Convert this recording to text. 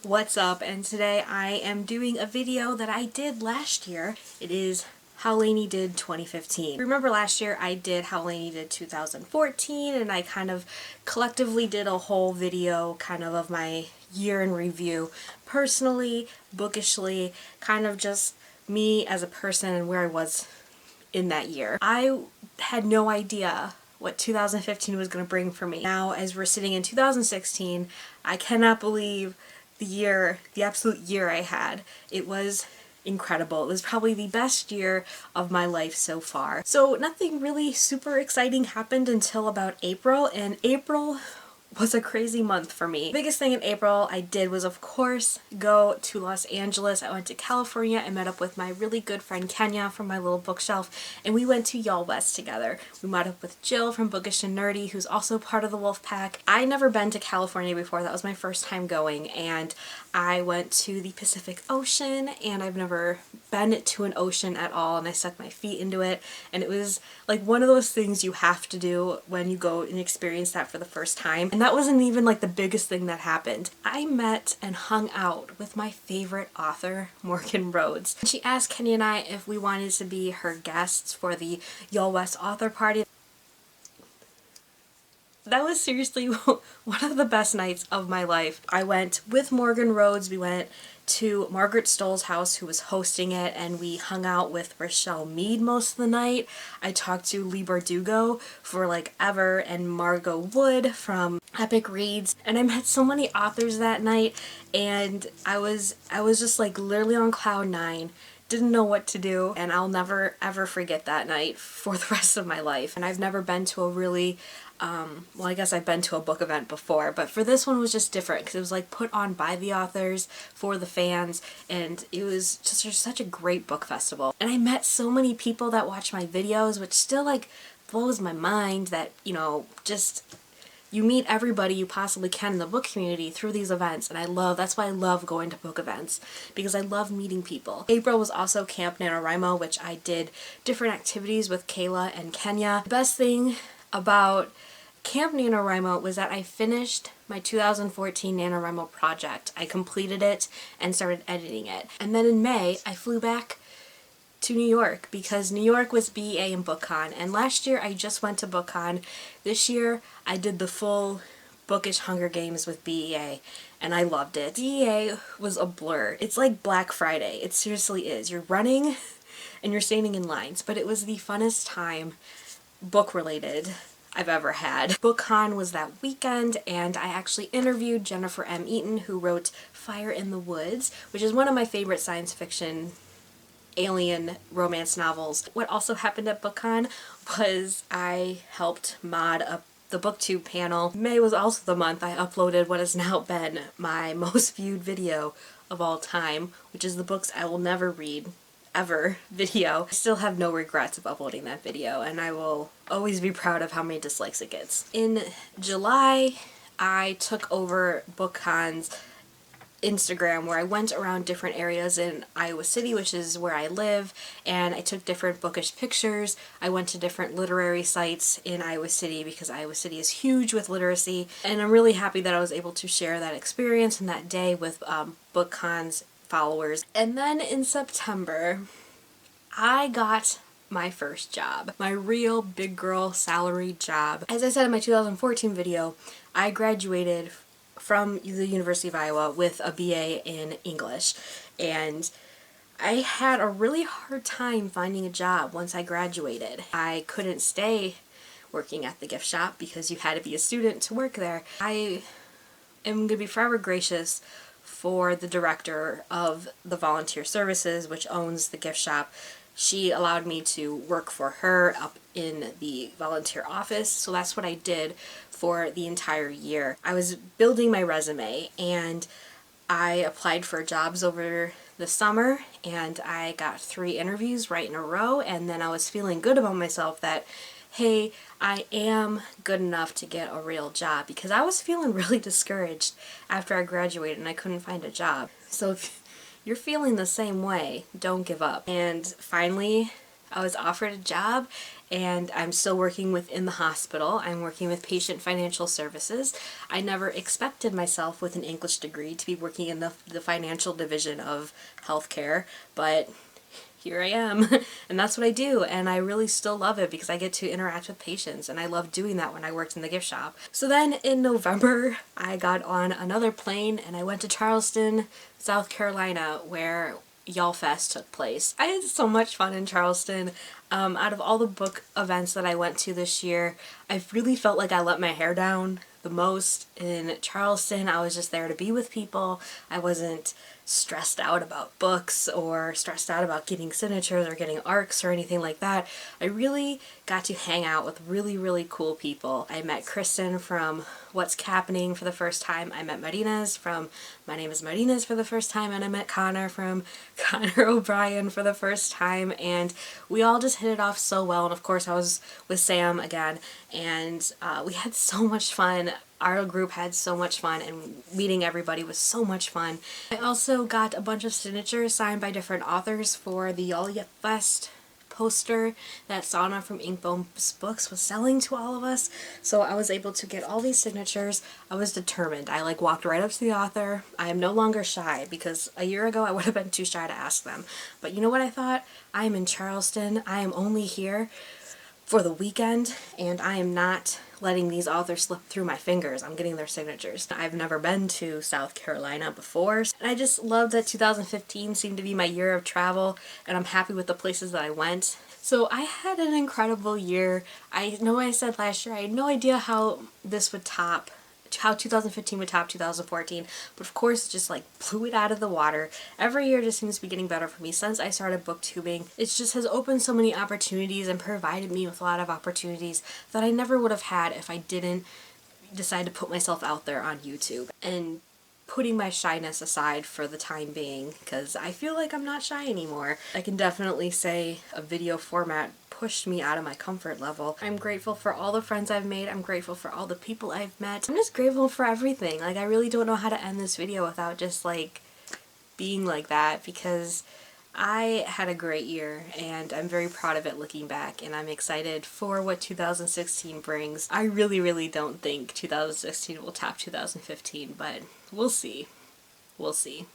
What's up? And today I am doing a video that I did last year. It is How Lainey Did 2015. Remember last year I did How Lainey Did 2014, and I kind of collectively did a whole video kind of my year in review, personally, bookishly, kind of just me as a person and where I was in that year. I had no idea what 2015 was going to bring for me. Now, as we're sitting in 2016, I cannot believe the absolute year I had. It was incredible. It was probably the best year of my life so far. So nothing really super exciting happened until about April, and April was a crazy month for me. The biggest thing in April I did was, of course, go to Los Angeles. I went to California. I met up with my really good friend Kenya from my little bookshelf, and we went to Y'all West together. We met up with Jill from Bookish and Nerdy, who's also part of the Wolf Pack. I'd never been to California before. That was my first time going, and I went to the Pacific Ocean, and I've never been to an ocean at all, and I stuck my feet into it, and it was like one of those things you have to do when you go and experience that for the first time. And that wasn't even like the biggest thing that happened. I met and hung out with my favorite author, Morgan Rhodes. She asked Kenny and I if we wanted to be her guests for the Y'all West author party. That was seriously one of the best nights of my life. I went with Morgan Rhodes. We went to Margaret Stoll's house, who was hosting it, and we hung out with Rochelle Mead most of the night. I talked to Lee Bardugo for like ever, and Margot Wood from Epic Reads, and I met so many authors that night, and I was just like literally on cloud nine. Didn't know what to do, and I'll never ever forget that night for the rest of my life. And I've never been to a really well, I guess I've been to a book event before, but for this one was just different because it was like put on by the authors for the fans, and it was just such a great book festival. And I met so many people that watch my videos, which still like blows my mind that, you know, just you meet everybody you possibly can in the book community through these events, and that's why I love going to book events, because I love meeting people. April was also Camp NaNoWriMo, which I did different activities with Kayla and Kenya. The best thing about Camp NaNoWriMo was that I finished my 2014 NaNoWriMo project. I completed it and started editing it. And then in May, I flew back to New York because New York was BEA and BookCon, and last year I just went to BookCon. This year I did the full Bookish Hunger Games with BEA, and I loved it. BEA was a blur. It's like Black Friday. It seriously is. You're running and you're standing in lines, but it was the funnest time, book related, I've ever had. BookCon was that weekend, and I actually interviewed Jennifer M. Eaton, who wrote Fire in the Woods, which is one of my favorite science fiction alien romance novels. What also happened at BookCon was I helped mod up the BookTube panel. May was also the month I uploaded what has now been my most viewed video of all time, which is the Books I Will Never Read Ever video. I still have no regrets of uploading that video, and I will always be proud of how many dislikes it gets. In July, I took over BookCon's Instagram, where I went around different areas in Iowa City, which is where I live, and I took different bookish pictures. I went to different literary sites in Iowa City because Iowa City is huge with literacy, and I'm really happy that I was able to share that experience and that day with BookCon's followers. And then in September, I got my first job, my real big girl salaried job. As I said in my 2014 video, I graduated from the University of Iowa with a BA in English, and I had a really hard time finding a job once I graduated. I couldn't stay working at the gift shop because you had to be a student to work there. I am going to be forever gracious for the director of the volunteer services, which owns the gift shop. She allowed me to work for her up in the volunteer office, so that's what I did for the entire year. I was building my resume, and I applied for jobs over the summer, and I got 3 interviews right in a row, and then I was feeling good about myself that, hey, I am good enough to get a real job, because I was feeling really discouraged after I graduated and I couldn't find a job. So if you're feeling the same way, don't give up. And finally, I was offered a job and I'm still working within the hospital. I'm working with patient financial services. I never expected myself with an English degree to be working in the financial division of healthcare, but here I am. And that's what I do, and I really still love it because I get to interact with patients, and I loved doing that when I worked in the gift shop. So then in November, I got on another plane and I went to Charleston, South Carolina, where Y'all Fest took place. I had so much fun in Charleston. Out of all the book events that I went to this year, I really felt like I let my hair down the most. In Charleston, I was just there to be with people. I wasn't stressed out about books or stressed out about getting signatures or getting ARCs or anything like that. I really got to hang out with really, really cool people. I met Kristen from What's Happening for the first time. I met Marina's from My Name is Marina's for the first time, and I met Connor from Connor O'Brien for the first time, and we all just hit it off so well. And of course I was with Sam again, and we had so much fun. Our group had so much fun, and meeting everybody was so much fun. I also got a bunch of signatures signed by different authors for the Y'all Fest poster that Sana from Inkbone's Books was selling to all of us. So I was able to get all these signatures. I was determined. I walked right up to the author. I am no longer shy, because a year ago I would have been too shy to ask them. But you know what I thought? I am in Charleston. I am only here for the weekend, and I am not letting these authors slip through my fingers. I'm getting their signatures. I've never been to South Carolina before, and I just love that 2015 seemed to be my year of travel, and I'm happy with the places that I went. So I had an incredible year. I know I said last year I had no idea how 2015 would top 2014, but of course it just blew it out of the water. Every year just seems to be getting better for me since I started booktubing. It just has opened so many opportunities and provided me with a lot of opportunities that I never would have had if I didn't decide to put myself out there on YouTube. And putting my shyness aside for the time being, because I feel like I'm not shy anymore. I can definitely say a video format pushed me out of my comfort level. I'm grateful for all the friends I've made. I'm grateful for all the people I've met. I'm just grateful for everything. I really don't know how to end this video without just being like that, because I had a great year and I'm very proud of it looking back, and I'm excited for what 2016 brings. I really, really don't think 2016 will top 2015, but we'll see. We'll see.